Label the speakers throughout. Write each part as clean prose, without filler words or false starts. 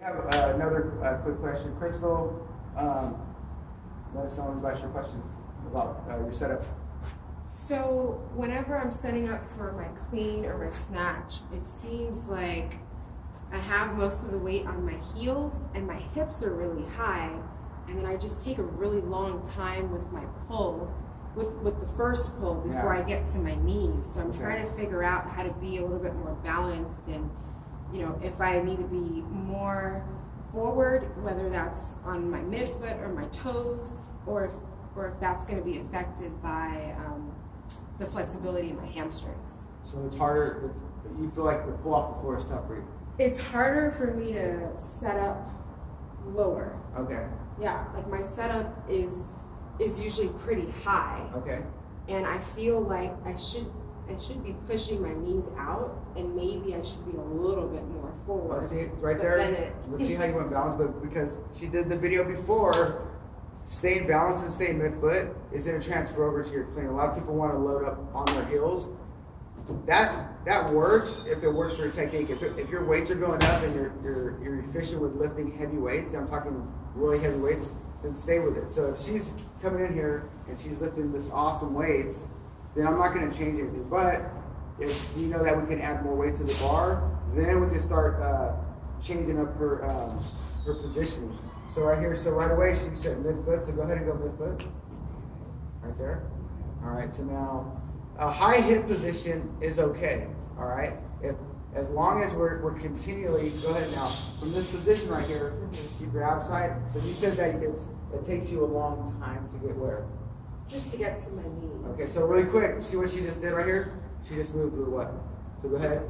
Speaker 1: I have another quick question. Crystal, let us know about your question about your setup.
Speaker 2: So whenever I'm setting up for my clean or my snatch, it seems like I have most of the weight on my heels and my hips are really high, and then I just take a really long time with my pull, with the first pull before I get to my knees. So I'm trying to figure out how to be a little bit more balanced, and if I need to be more forward, whether that's on my midfoot or my toes, or if that's going to be affected by the flexibility in my hamstrings.
Speaker 1: So it's harder. You feel like the pull off the floor is tough for you.
Speaker 2: It's harder for me to set up lower.
Speaker 1: Okay.
Speaker 2: Yeah, like my setup is usually pretty high.
Speaker 1: Okay.
Speaker 2: And I feel like I should be pushing my knees out, and maybe I should be a little bit more forward.
Speaker 1: Oh, see right there? Let's see how you want balance, but because she did the video before, staying balanced and staying midfoot is going to transfer over to your clean. A lot of people want to load up on their heels. That works if it works for your technique. If your weights are going up and you're efficient with lifting heavy weights, I'm talking really heavy weights, then stay with it. So if she's coming in here and she's lifting this awesome weights, then I'm not going to change anything. But if you know that we can add more weight to the bar, then we can start changing up her positioning. So right here, so right away she said midfoot, so go ahead and go midfoot. Right there. All right, so now a high hip position is okay. All right, as long as we're continually, go ahead now, from this position right here, keep your abs tight. So you said that it takes you a long time to get where?
Speaker 2: Just to get to my knees.
Speaker 1: Okay, so really quick, see what she just did right here? She just moved to what? So go ahead.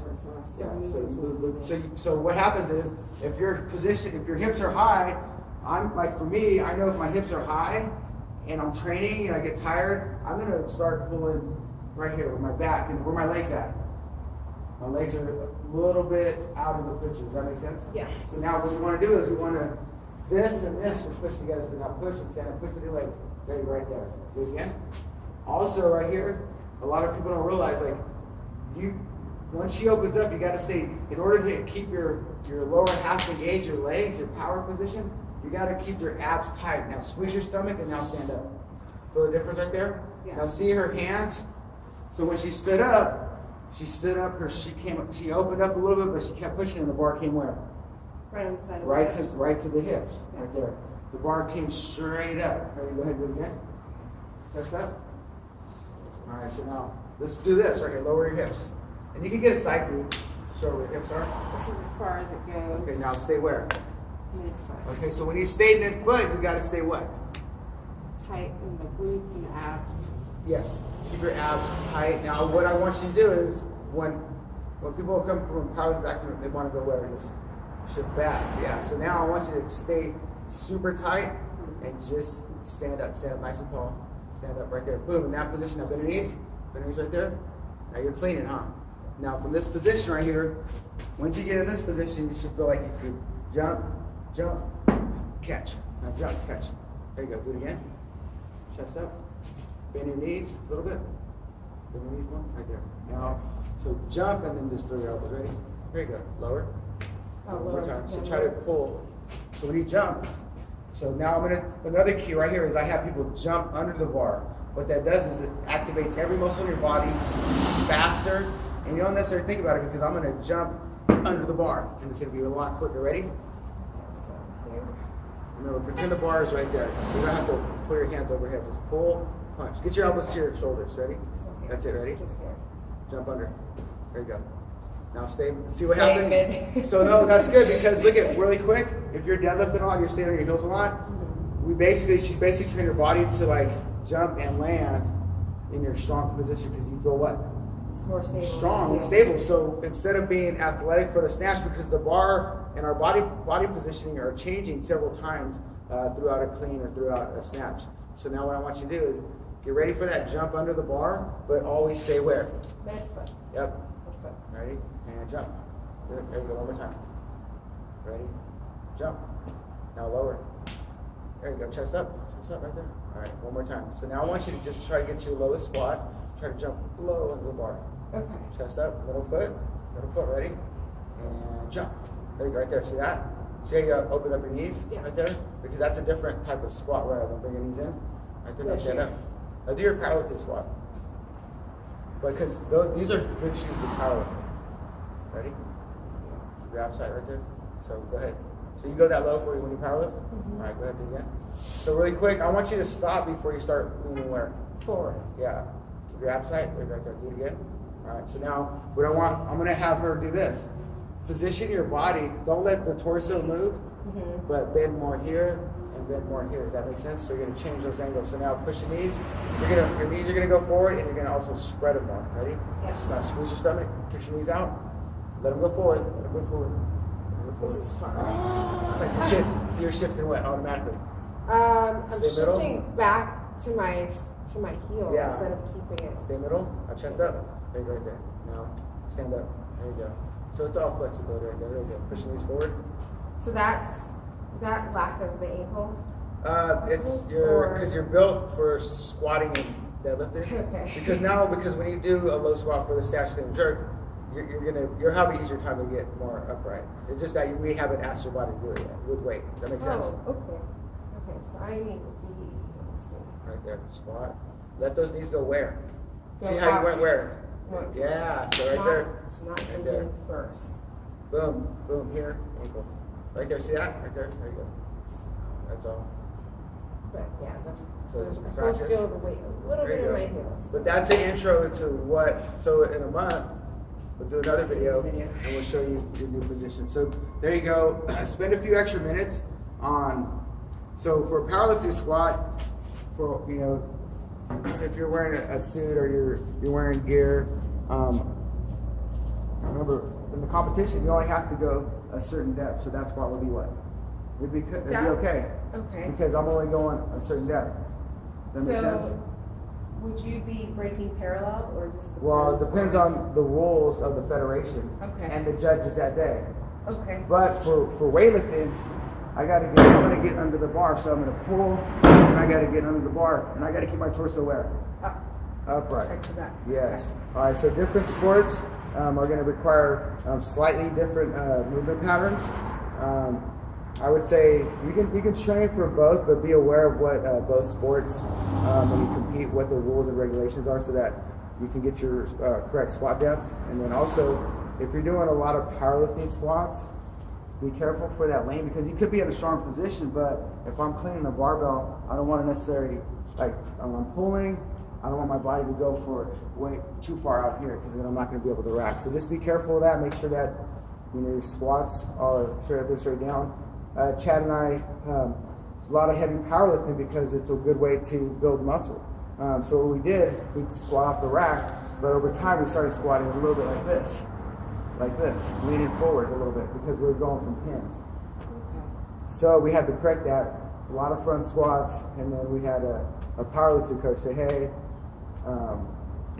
Speaker 1: So what happens is, if your hips are high, I'm like, for me, I know if my hips are high and I'm training and I get tired, I'm gonna start pulling right here with my back and where my legs at. My legs are a little bit out of the picture. Does that make sense?
Speaker 2: Yes.
Speaker 1: So now what we want to do is we want to, this and this will push together. So now push and stand up, push with your legs. There you go, right there. Do it again. Also right here, a lot of people don't realize, like, once she opens up, you got to stay, in order to keep your lower half engaged, your legs, your power position, you got to keep your abs tight. Now squeeze your stomach and now stand up. Feel the difference right there? Yeah. Now see her hands. So when she stood up, she opened up a little bit, but she kept pushing and the bar came where?
Speaker 2: Right on the side of
Speaker 1: right to the hips, right there. The bar came straight up. Ready, go ahead and do it again. Touch that. All right, so now let's do this right here. Lower your hips. And you can get a side view to show where your hips are.
Speaker 2: This is as far as it goes.
Speaker 1: Okay, now stay where?
Speaker 2: Midfoot.
Speaker 1: Okay, so when you stay midfoot, you got to stay what?
Speaker 2: Tight in the glutes and the abs.
Speaker 1: Yes, keep your abs tight. Now, what I want you to do is, when people come from power back, they want to go where? Just shift back. Yeah. So now I want you to stay super tight and just stand up nice and tall. Stand up right there. Boom, in that position. Now bend your knees right there. Now you're cleaning, huh? Now from this position right here, once you get in this position, you should feel like you could jump, catch. Now jump, catch. There you go. Do it again. Chest up. Bend your knees a little bit. Bend your knees more. Right there. Now, so jump and then just throw your elbows. Ready? There you go. Lower. One more time. So try to pull. So when you jump, so now another key right here is I have people jump under the bar. What that does is it activates every muscle in your body faster, and you don't necessarily think about it because I'm going to jump under the bar, and it's going to be a lot quicker. Ready?
Speaker 2: So here.
Speaker 1: Remember, pretend the bar is right there. So you don't have to put your hands overhead. Just pull, punch. Get your elbows to your shoulders. Ready? That's it. Ready?
Speaker 2: Just here.
Speaker 1: Jump under. There you go. Now see what happened? So no, that's good because look at really quick. If you're deadlifting a lot, you're staying on your heels a lot. She basically train your body to like jump and land in your strong position because you feel what?
Speaker 2: It's more stable.
Speaker 1: Strong and stable. So instead of being athletic for the snatch, because the bar and our body positioning are changing several times throughout a clean or throughout a snatch. So now what I want you to do is get ready for that jump under the bar, but always stay where?
Speaker 2: Midfoot.
Speaker 1: Yep.
Speaker 2: Midfoot.
Speaker 1: Ready? And jump. There we go, one more time. Ready? Jump. Now lower. There you go, chest up right there. All right, one more time. So now I want you to just try to get to your lowest spot. Try to jump low under the bar.
Speaker 2: Okay.
Speaker 1: Chest up, middle foot, ready? And jump. There you go, right there, see that? See how you open up your knees
Speaker 2: Yes.
Speaker 1: right there? Because that's a different type of squat rather than bring your knees in. Right there, now stand up. Now do your powerlifting squat. Because these are good shoes to powerlifting. Ready? Keep your abs tight right there. So go ahead. So you go that low for when you powerlift?
Speaker 2: Mm-hmm.
Speaker 1: All right, go ahead, do it again. So really quick, I want you to stop before you start leaning where?
Speaker 2: Forward.
Speaker 1: Yeah. Keep your abs tight. Right there. Do it again. All right. So now what I'm going to have her do this. Position your body. Don't let the torso move, but bend more here and bend more here. Does that make sense? So you're going to change those angles. So now push the knees. Your knees are going to go forward, and you're going to also spread them more. Ready?
Speaker 2: Yes.
Speaker 1: Now squeeze your stomach. Push your knees out. Let them go forward. Let them go forward.
Speaker 2: This is fun.
Speaker 1: So you're shifting what automatically?
Speaker 2: I'm
Speaker 1: Stay middle.
Speaker 2: shifting back to my heel
Speaker 1: Yeah.
Speaker 2: instead of keeping it.
Speaker 1: Stay middle. Now chest up. There you go, right there. Now stand up. There you go. So it's all flexibility right there. There you go. Push your knees forward.
Speaker 2: So is that lack of the ankle?
Speaker 1: It's
Speaker 2: Or-
Speaker 1: because you're built for squatting and deadlifting.
Speaker 2: Okay.
Speaker 1: Because when you do a low squat for the snatch and jerk, you'll have an easier time to get more upright. It's just that we haven't asked your body to do it yet with weight. Does that make sense?
Speaker 2: Oh, okay. Okay, so I need to be, let's see.
Speaker 1: Right there, squat. Let those knees go where?
Speaker 2: Go
Speaker 1: See how you
Speaker 2: out.
Speaker 1: went where?
Speaker 2: What?
Speaker 1: Yeah, so right there.
Speaker 2: It's not
Speaker 1: Right there.
Speaker 2: engine first.
Speaker 1: Boom, boom, here, ankle. Right there, see that? Right there, there you go. That's all.
Speaker 2: But yeah,
Speaker 1: So there's
Speaker 2: I still
Speaker 1: practice.
Speaker 2: feel the weight a little
Speaker 1: There
Speaker 2: bit
Speaker 1: you
Speaker 2: in
Speaker 1: go.
Speaker 2: my heels.
Speaker 1: But that's an intro into what, so in a month, we'll do another video
Speaker 2: Video.
Speaker 1: and we'll show you the new position. So there you go. Spend a few extra minutes on, so for a powerlifting squat, for, if you're wearing a suit or you're wearing gear, remember, in the competition, you only have to go a certain depth. So that squat would be what? It'd be okay.
Speaker 2: Okay.
Speaker 1: Because I'm only going a certain depth. Does that make sense?
Speaker 2: So would you be breaking parallel or just the
Speaker 1: Well, it
Speaker 2: parallel
Speaker 1: depends
Speaker 2: squat?
Speaker 1: on the rules of the federation
Speaker 2: Okay.
Speaker 1: and the judges that day.
Speaker 2: Okay.
Speaker 1: But for weightlifting, I'm gonna get under the bar, so I'm gonna pull, and I gotta get under the bar, and I gotta keep my torso where?
Speaker 2: Up.
Speaker 1: Upright.
Speaker 2: Check to that.
Speaker 1: Yes. All right. So different sports are going to require slightly different movement patterns. I would say you can train for both, but be aware of what both sports when you compete, what the rules and regulations are, so that you can get your correct squat depth. And then also, if you're doing a lot of powerlifting squats, be careful for that lane, because you could be in a strong position, but if I'm cleaning the barbell, I don't want to necessarily, like, I'm pulling, I don't want my body to go for way too far out here, because then I'm not going to be able to rack. So just be careful of that. Make sure that your squats are straight up and straight down. Chad and I, a lot of heavy powerlifting, because it's a good way to build muscle. So what we did, we squat off the racks, but over time we started squatting a little bit like this, leaning forward a little bit, because we were going from pins.
Speaker 2: Okay.
Speaker 1: So we had to correct that. A lot of front squats, and then we had a powerlifting coach say, hey,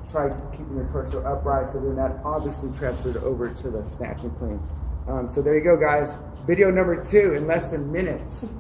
Speaker 1: try keeping your torso upright. So then that obviously transferred over to the snatch and clean. So there you go, guys. Video number 2 in less than minutes.